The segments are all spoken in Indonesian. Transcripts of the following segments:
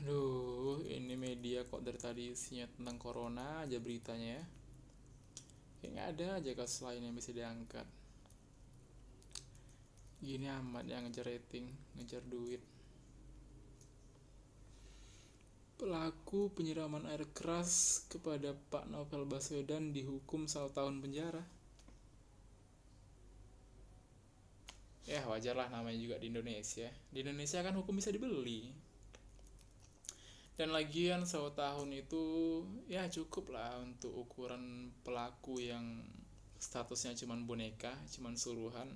Aduh, ini media kok dari tadi isinya tentang corona aja beritanya ya. Kayak nggak ada aja kasus lain yang bisa diangkat. Gini amat yang ngejar rating, ngejar duit. Pelaku penyiraman air keras kepada Pak Novel Baswedan dihukum 1 tahun penjara. Ya wajar lah, namanya juga di Indonesia. Di Indonesia kan hukum bisa dibeli. Dan lagian 1 tahun itu ya cukup lah untuk ukuran pelaku yang statusnya cuman boneka, cuman suruhan.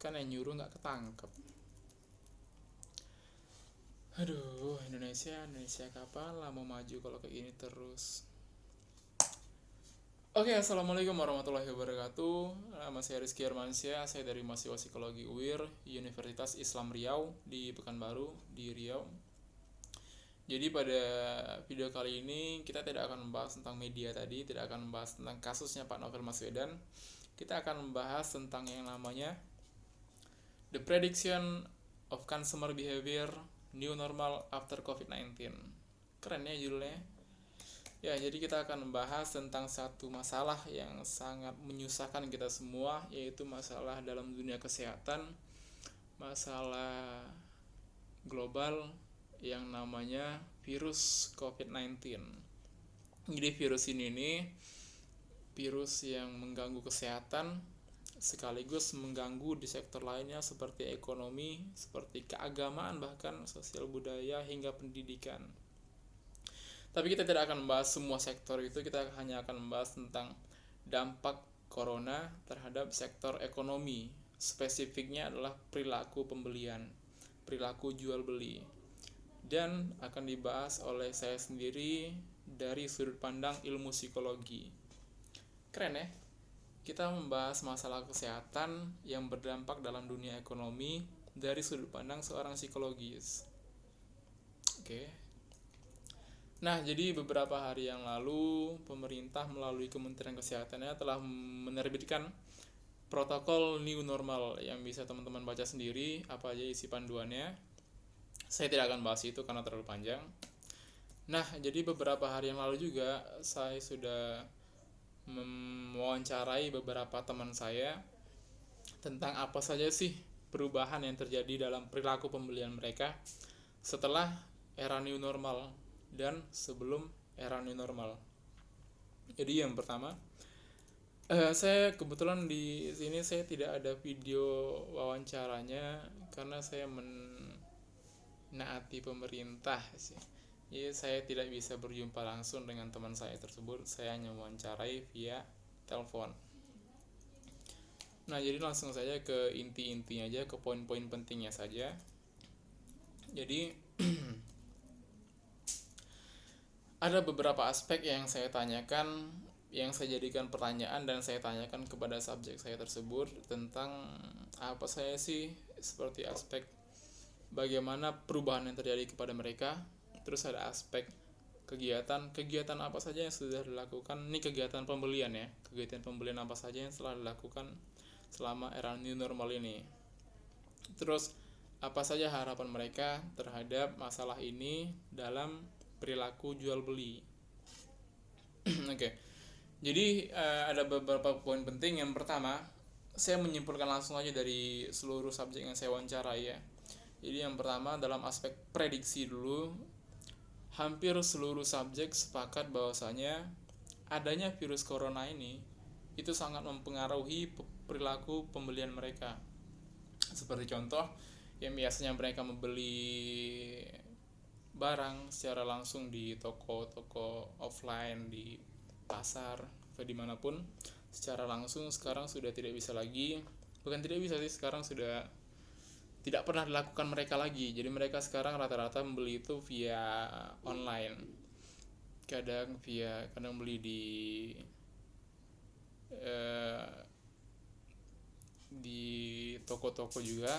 Kan yang nyuruh nggak ketangkep. Aduh, Indonesia kapan lah mau maju kalau kayak gini terus. Oke, assalamualaikum warahmatullahi wabarakatuh. Nama saya Rizky Armansyah, saya dari mahasiswa psikologi UIR Universitas Islam Riau di Pekanbaru di Riau. Jadi pada video kali ini kita tidak akan membahas tentang media tadi, tidak akan membahas tentang kasusnya Pak Novel Baswedan. Kita akan membahas tentang yang namanya The Prediction of Consumer Behavior New Normal After COVID-19. Keren ya judulnya. Ya, jadi kita akan membahas tentang satu masalah yang sangat menyusahkan kita semua, yaitu masalah dalam dunia kesehatan, masalah global yang namanya virus COVID-19. Jadi virus ini virus yang mengganggu kesehatan sekaligus mengganggu di sektor lainnya seperti ekonomi, seperti keagamaan, bahkan sosial budaya hingga pendidikan. Tapi kita tidak akan membahas semua sektor itu, kita hanya akan membahas tentang dampak corona terhadap sektor ekonomi. Spesifiknya adalah perilaku pembelian, perilaku jual beli. Dan akan dibahas oleh saya sendiri dari sudut pandang ilmu psikologi. Keren ya? Kita membahas masalah kesehatan yang berdampak dalam dunia ekonomi dari sudut pandang seorang psikologis. Oke. Nah, jadi beberapa hari yang lalu pemerintah melalui Kementerian Kesehatannya telah menerbitkan protokol new normal yang bisa teman-teman baca sendiri apa aja isi panduannya. Saya tidak akan bahas itu karena terlalu panjang. Nah, jadi beberapa hari yang lalu juga saya sudah mewawancarai beberapa teman saya tentang apa saja sih perubahan yang terjadi dalam perilaku pembelian mereka setelah era new normal dan sebelum era new normal. Jadi yang pertama, saya kebetulan di sini saya tidak ada video wawancaranya karena saya menaati pemerintah sih. Jadi saya tidak bisa berjumpa langsung dengan teman saya tersebut, saya hanya mewawancarai via telepon. Nah, jadi langsung saja ke inti-intinya aja, ke poin-poin pentingnya saja. Jadi ada beberapa aspek yang saya tanyakan, yang saya jadikan pertanyaan dan saya tanyakan kepada subjek saya tersebut tentang apa saya sih seperti aspek bagaimana perubahan yang terjadi kepada mereka. Terus ada aspek kegiatan apa saja yang sudah dilakukan. Ini kegiatan pembelian ya, kegiatan pembelian apa saja yang telah dilakukan selama era new normal ini. Terus apa saja harapan mereka terhadap masalah ini dalam perilaku jual beli. Oke. Jadi ada beberapa poin penting. Yang pertama, saya menyimpulkan langsung aja dari seluruh subjek yang saya wawancarai ya. Jadi yang pertama dalam aspek prediksi dulu, hampir seluruh subjek sepakat bahwasanya adanya virus corona ini itu sangat mempengaruhi perilaku pembelian mereka. Seperti contoh, yang biasanya mereka membeli barang secara langsung di toko-toko offline, di pasar, atau dimanapun secara langsung sekarang sudah tidak bisa lagi. Bukan tidak bisa sih, sekarang sudah tidak pernah dilakukan mereka lagi. Jadi mereka sekarang rata-rata membeli itu via online. Kadang beli di toko-toko juga,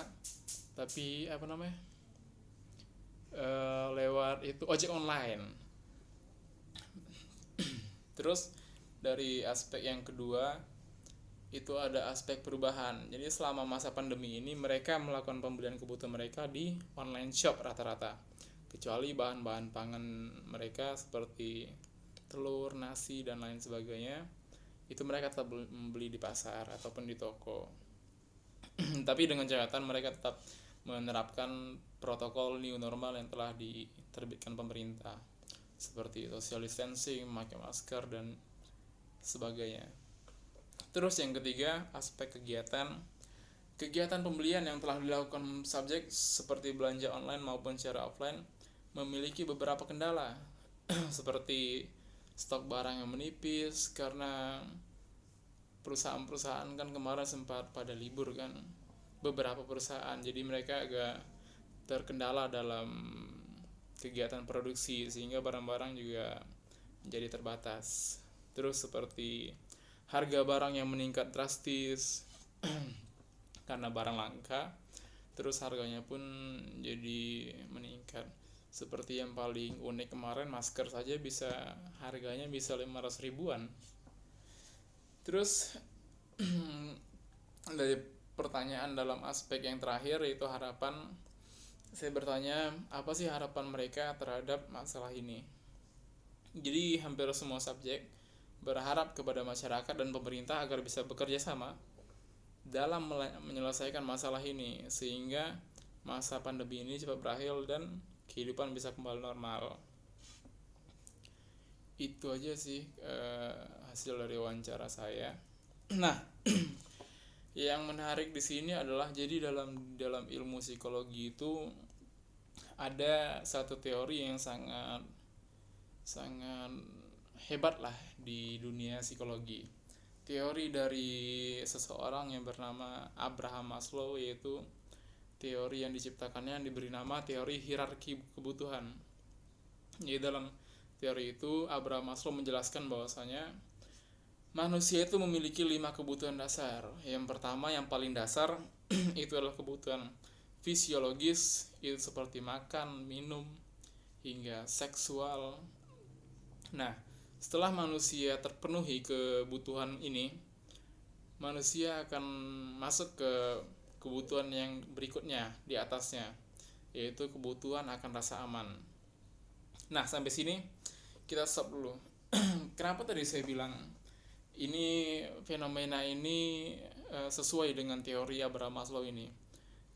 tapi lewat itu ojek online. Terus dari aspek yang kedua itu ada aspek perubahan. Jadi selama masa pandemi ini mereka melakukan pembelian kebutuhan mereka di online shop rata-rata. kecuali bahan-bahan pangan mereka seperti telur, nasi, dan lain sebagainya, itu mereka tetap membeli di pasar ataupun di toko. Tapi dengan catatan mereka tetap menerapkan protokol new normal yang telah diterbitkan pemerintah, seperti social distancing, memakai masker, dan sebagainya. Terus yang ketiga, aspek kegiatan. Kegiatan pembelian yang telah dilakukan subjek seperti belanja online maupun secara offline memiliki beberapa kendala seperti stok barang yang menipis karena perusahaan-perusahaan kan kemarin sempat pada libur kan, beberapa perusahaan, jadi mereka agak terkendala dalam kegiatan produksi sehingga barang-barang juga jadi terbatas. Terus seperti harga barang yang meningkat drastis karena barang langka, terus harganya pun jadi meningkat. Seperti yang paling unik kemarin, masker saja harganya bisa 500 ribuan. Terus dari pertanyaan dalam aspek yang terakhir yaitu harapan, saya bertanya apa sih harapan mereka terhadap masalah ini. Jadi hampir semua subjek berharap kepada masyarakat dan pemerintah agar bisa bekerja sama dalam menyelesaikan masalah ini sehingga masa pandemi ini cepat berakhir dan kehidupan bisa kembali normal. Itu aja sih hasil dari wawancara saya. Nah, yang menarik di sini adalah jadi dalam ilmu psikologi itu ada satu teori yang sangat hebat lah di dunia psikologi. Teori dari seseorang yang bernama Abraham Maslow, yaitu teori yang diciptakannya yang diberi nama teori hierarki kebutuhan. Jadi dalam teori itu Abraham Maslow menjelaskan bahwasanya manusia itu memiliki 5 kebutuhan dasar. Yang pertama, yang paling dasar itu adalah kebutuhan fisiologis, itu seperti makan, minum, hingga seksual. Nah, setelah manusia terpenuhi kebutuhan ini, manusia akan masuk ke kebutuhan yang berikutnya di atasnya, yaitu kebutuhan akan rasa aman. Nah, sampai sini kita stop dulu. Kenapa tadi saya bilang ini fenomena ini sesuai dengan teori Abraham Maslow ini?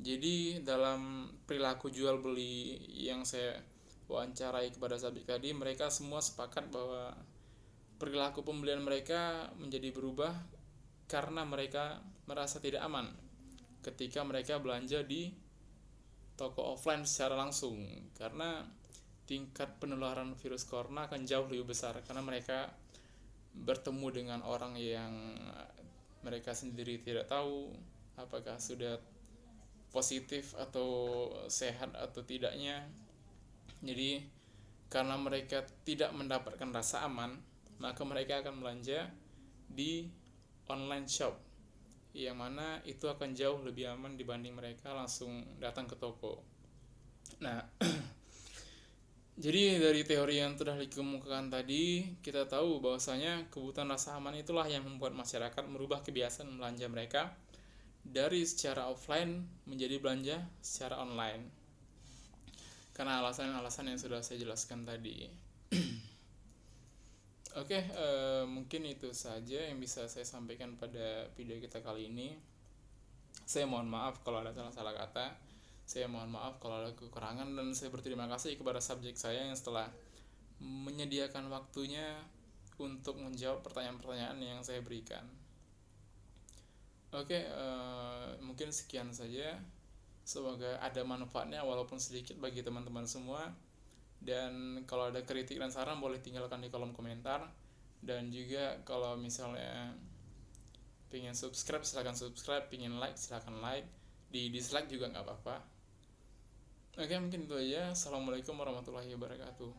Jadi dalam perilaku jual beli yang saya wawancarai kepada subjek tadi, mereka semua sepakat bahwa perilaku pembelian mereka menjadi berubah karena mereka merasa tidak aman ketika mereka belanja di toko offline secara langsung, karena tingkat penularan virus corona akan jauh lebih besar karena mereka bertemu dengan orang yang mereka sendiri tidak tahu apakah sudah positif atau sehat atau tidaknya. Jadi karena mereka tidak mendapatkan rasa aman, maka mereka akan belanja di online shop, yang mana itu akan jauh lebih aman dibanding mereka langsung datang ke toko. Nah, jadi dari teori yang telah dikemukakan tadi, kita tahu bahwasanya kebutuhan rasa aman itulah yang membuat masyarakat merubah kebiasaan belanja mereka dari secara offline menjadi belanja secara online, karena alasan-alasan yang sudah saya jelaskan tadi. Oke, mungkin itu saja yang bisa saya sampaikan pada video kita kali ini. Saya mohon maaf kalau ada salah-salah kata, saya mohon maaf kalau ada kekurangan, dan saya berterima kasih kepada subjek saya yang setelah menyediakan waktunya untuk menjawab pertanyaan-pertanyaan yang saya berikan. Oke, mungkin sekian saja. Semoga ada manfaatnya walaupun sedikit bagi teman-teman semua. Dan kalau ada kritik dan saran boleh tinggalkan di kolom komentar. Dan juga kalau misalnya pengen subscribe silahkan subscribe, pengen like silahkan like, di dislike juga nggak apa-apa. Oke, mungkin itu aja. Assalamualaikum warahmatullahi wabarakatuh.